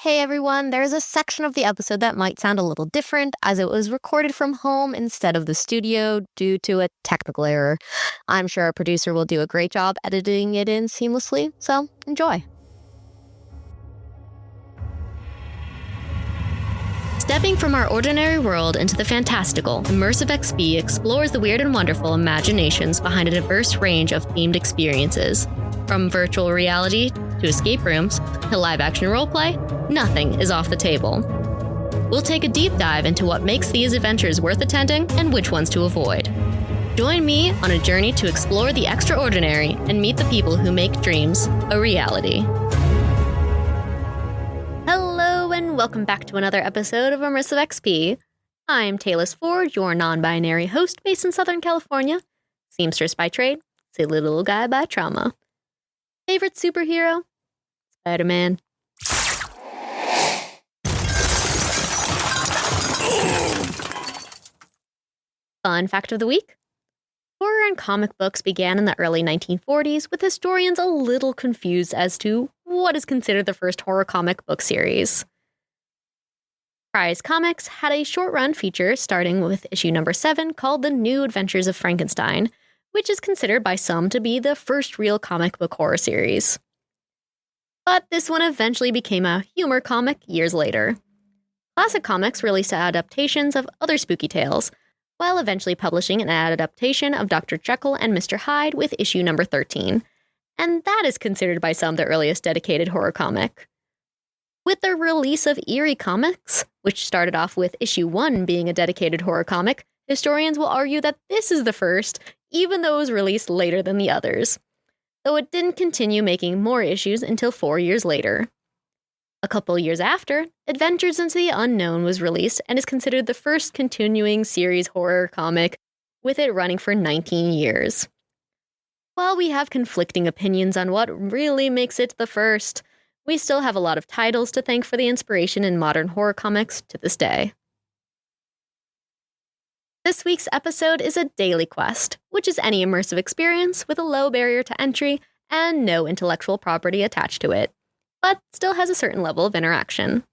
Hey everyone, there's a section of the episode that might sound a little different as it was recorded from home instead of the studio due to a technical error. I'm sure our producer will do a great job editing it in seamlessly, so enjoy. Stepping from our ordinary world into the fantastical, Immersive XP explores the weird and wonderful imaginations behind a diverse range of themed experiences. From virtual reality to escape rooms to live-action roleplay, nothing is off the table. We'll take a deep dive into what makes these adventures worth attending and which ones to avoid. Join me on a journey to explore the extraordinary and meet the people who make dreams a reality. Hello and welcome back to another episode of Immersive XP. I'm Taylor Ford, your non-binary host based in Southern California. Seamstress by trade, silly little guy by trauma. Favorite superhero? Spider-Man. Fun fact of the week. Horror and comic books began in the early 1940s, with historians a little confused as to what is considered the first horror comic book series. Prize Comics had a short-run feature starting with issue number 7 called The New Adventures of Frankenstein, which is considered by some to be the first real comic book horror series. But this one eventually became a humor comic years later. Classic Comics released adaptations of other spooky tales, while eventually publishing an adaptation of Dr. Jekyll and Mr. Hyde with issue number 13, and that is considered by some the earliest dedicated horror comic. With the release of Eerie Comics, which started off with issue 1 being a dedicated horror comic, historians will argue that this is the first, even though it was released later than the others, though it didn't continue making more issues until 4 years later. A couple years after, Adventures into the Unknown was released and is considered the first continuing series horror comic, with it running for 19 years. While we have conflicting opinions on what really makes it the first, we still have a lot of titles to thank for the inspiration in modern horror comics to this day. This week's episode is a daily quest, which is any immersive experience with a low barrier to entry and no intellectual property attached to it, but still has a certain level of interaction.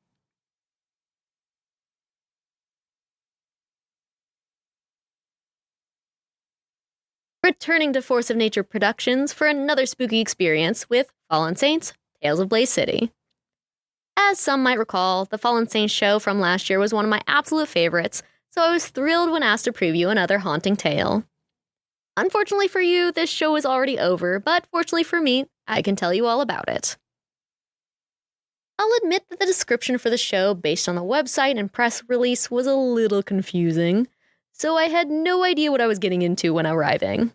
Returning to Force of Nature Productions for another spooky experience with Fallen Saints, Tales of Blaze City. As some might recall, the Fallen Saints show from last year was one of my absolute favorites, so I was thrilled when asked to preview another haunting tale. Unfortunately for you, this show is already over, but fortunately for me, I can tell you all about it. I'll admit that the description for the show based on the website and press release was a little confusing, so I had no idea what I was getting into when arriving.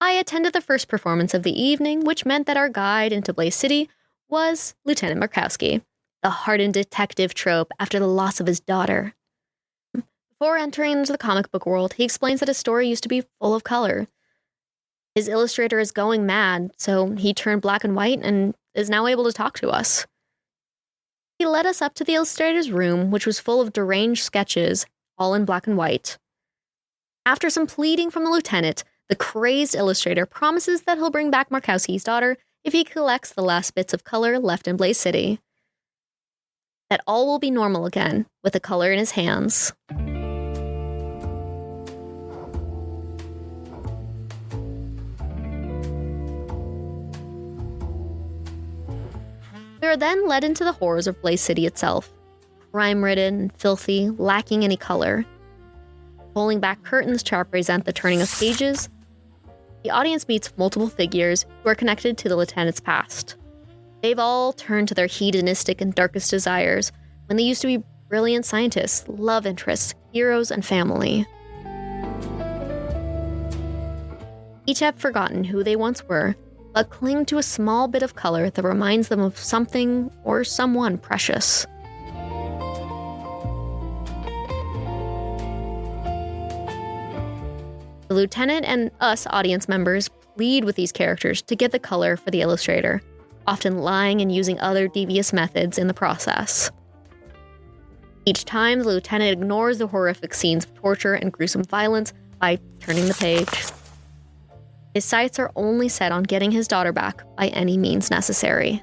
I attended the first performance of the evening, which meant that our guide into Blaze City was Lieutenant Markowski, the hardened detective trope after the loss of his daughter. Before entering into the comic book world, he explains that his story used to be full of color. His illustrator is going mad, so he turned black and white and is now able to talk to us. He led us up to the illustrator's room, which was full of deranged sketches, all in black and white. After some pleading from the lieutenant, the crazed illustrator promises that he'll bring back Markowski's daughter if he collects the last bits of color left in Blaze City. That all will be normal again, with the color in his hands. We are then led into the horrors of Blaze City itself. Crime-ridden, filthy, lacking any color. Pulling back curtains to represent the turning of pages, the audience meets multiple figures who are connected to the lieutenant's past. They've all turned to their hedonistic and darkest desires when they used to be brilliant scientists, love interests, heroes, and family. Each have forgotten who they once were, but cling to a small bit of color that reminds them of something or someone precious. The lieutenant and us audience members plead with these characters to get the color for the illustrator, often lying and using other devious methods in the process. Each time, the lieutenant ignores the horrific scenes of torture and gruesome violence by turning the page. His sights are only set on getting his daughter back by any means necessary.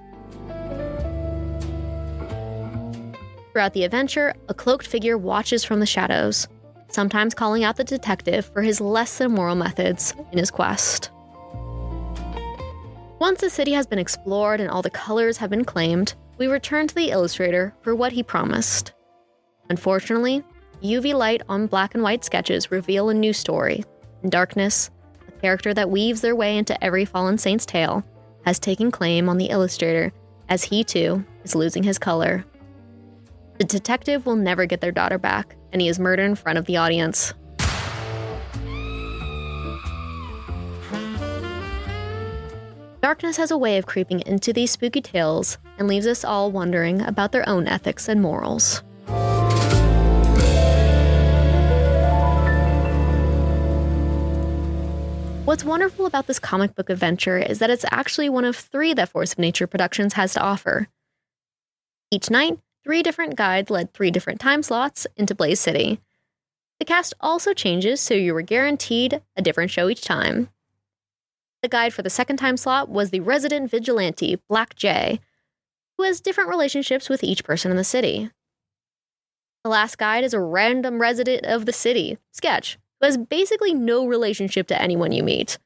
Throughout the adventure, a cloaked figure watches from the shadows, sometimes calling out the detective for his less-than-moral methods in his quest. Once the city has been explored and all the colors have been claimed, we return to the illustrator for what he promised. Unfortunately, UV light on black and white sketches reveal a new story. In darkness, a character that weaves their way into every fallen saint's tale has taken claim on the illustrator as he too is losing his color. The detective will never get their daughter back, and he is murdered in front of the audience. Darkness has a way of creeping into these spooky tales and leaves us all wondering about their own ethics and morals. What's wonderful about this comic book adventure is that it's actually one of 3 that Force of Nature Productions has to offer. Each night, 3 different guides led 3 different time slots into Blaze City. The cast also changes, so you were guaranteed a different show each time. The guide for the second time slot was the resident vigilante, Black Jay, who has different relationships with each person in the city. The last guide is a random resident of the city, Sketch, who has basically no relationship to anyone you meet.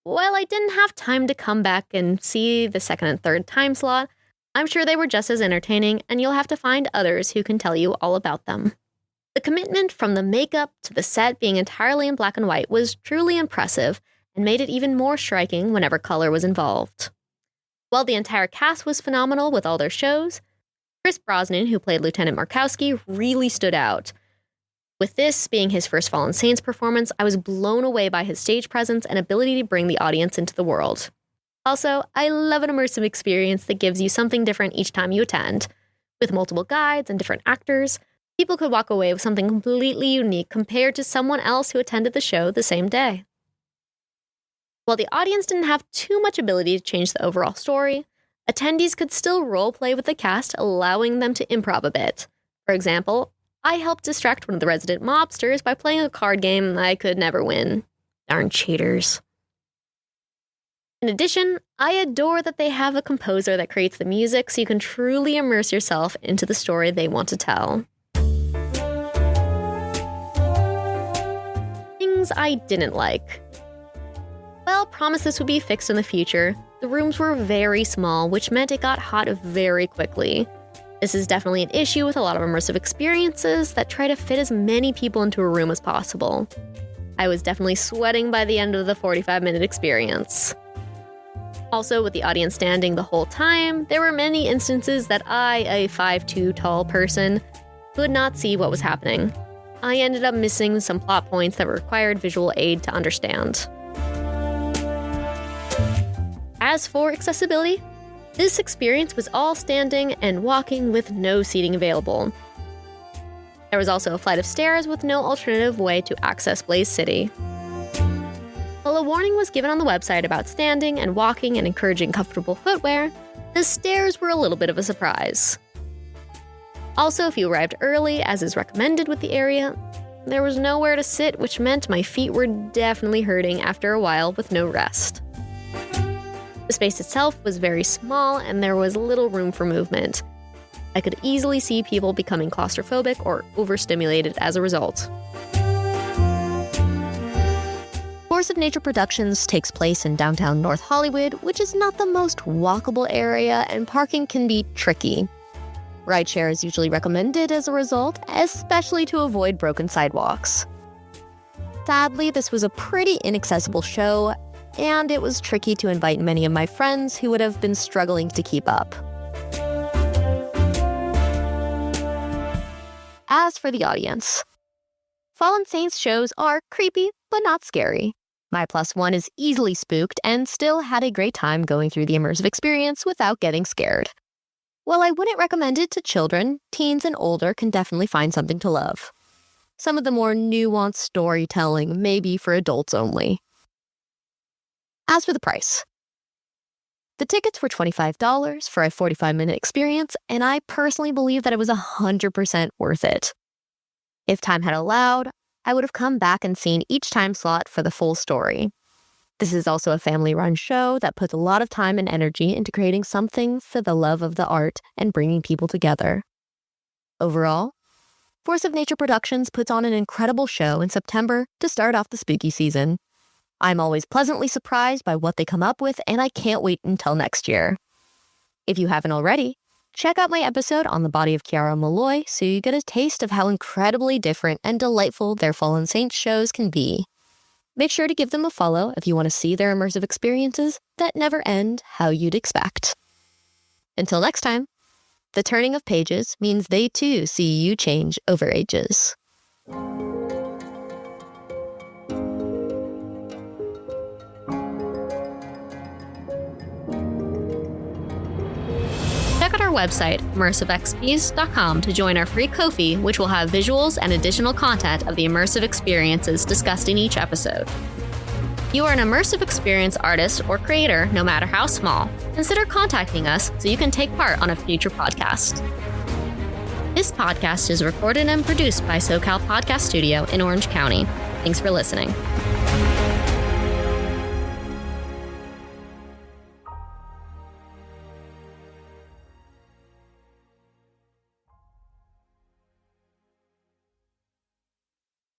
While I didn't have time to come back and see the second and third time slot, I'm sure they were just as entertaining, and you'll have to find others who can tell you all about them. The commitment from the makeup to the set being entirely in black and white was truly impressive and made it even more striking whenever color was involved. While the entire cast was phenomenal with all their shows, Chris Brosnan, who played Lieutenant Markowski, really stood out. With this being his first Fallen Saints performance, I was blown away by his stage presence and ability to bring the audience into the world. Also, I love an immersive experience that gives you something different each time you attend. With multiple guides and different actors, people could walk away with something completely unique compared to someone else who attended the show the same day. While the audience didn't have too much ability to change the overall story, attendees could still role-play with the cast, allowing them to improv a bit. For example, I helped distract one of the resident mobsters by playing a card game I could never win. Darn cheaters. In addition, I adore that they have a composer that creates the music so you can truly immerse yourself into the story they want to tell. Things I didn't like. Well, promised this would be fixed in the future. The rooms were very small, which meant it got hot very quickly. This is definitely an issue with a lot of immersive experiences that try to fit as many people into a room as possible. I was definitely sweating by the end of the 45-minute experience. Also, with the audience standing the whole time, there were many instances that I, a 5'2" tall person, could not see what was happening. I ended up missing some plot points that required visual aid to understand. As for accessibility, this experience was all standing and walking with no seating available. There was also a flight of stairs with no alternative way to access Blaze City. While a warning was given on the website about standing and walking and encouraging comfortable footwear, the stairs were a little bit of a surprise. Also, if you arrived early, as is recommended with the area, there was nowhere to sit, which meant my feet were definitely hurting after a while with no rest. The space itself was very small and there was little room for movement. I could easily see people becoming claustrophobic or overstimulated as a result. Force of Nature Productions takes place in downtown North Hollywood, which is not the most walkable area, and parking can be tricky. Rideshare is usually recommended as a result, especially to avoid broken sidewalks. Sadly, this was a pretty inaccessible show, and it was tricky to invite many of my friends who would have been struggling to keep up. As for the audience, Fallen Saints shows are creepy, but not scary. My +1 is easily spooked and still had a great time going through the immersive experience without getting scared. While I wouldn't recommend it to children, teens and older can definitely find something to love. Some of the more nuanced storytelling may be for adults only. As for the price, the tickets were $25 for a 45-minute experience, and I personally believe that it was 100% worth it. If time had allowed, I would have come back and seen each time slot for the full story. This is also a family-run show that puts a lot of time and energy into creating something for the love of the art and bringing people together. Overall, Force of Nature Productions puts on an incredible show in September to start off the spooky season. I'm always pleasantly surprised by what they come up with, and I can't wait until next year. If you haven't already, check out my episode on the body of Chiara Malloy so you get a taste of how incredibly different and delightful their Fallen Saints shows can be. Make sure to give them a follow if you want to see their immersive experiences that never end how you'd expect. Until next time, the turning of pages means they too see you change over ages. Check out our website, immersivexps.com, to join our free Ko-fi, which will have visuals and additional content of the immersive experiences discussed in each episode. You are an immersive experience artist or creator, no matter how small. Consider contacting us so you can take part on a future podcast. This podcast is recorded and produced by SoCal Podcast Studio in Orange County. Thanks for listening.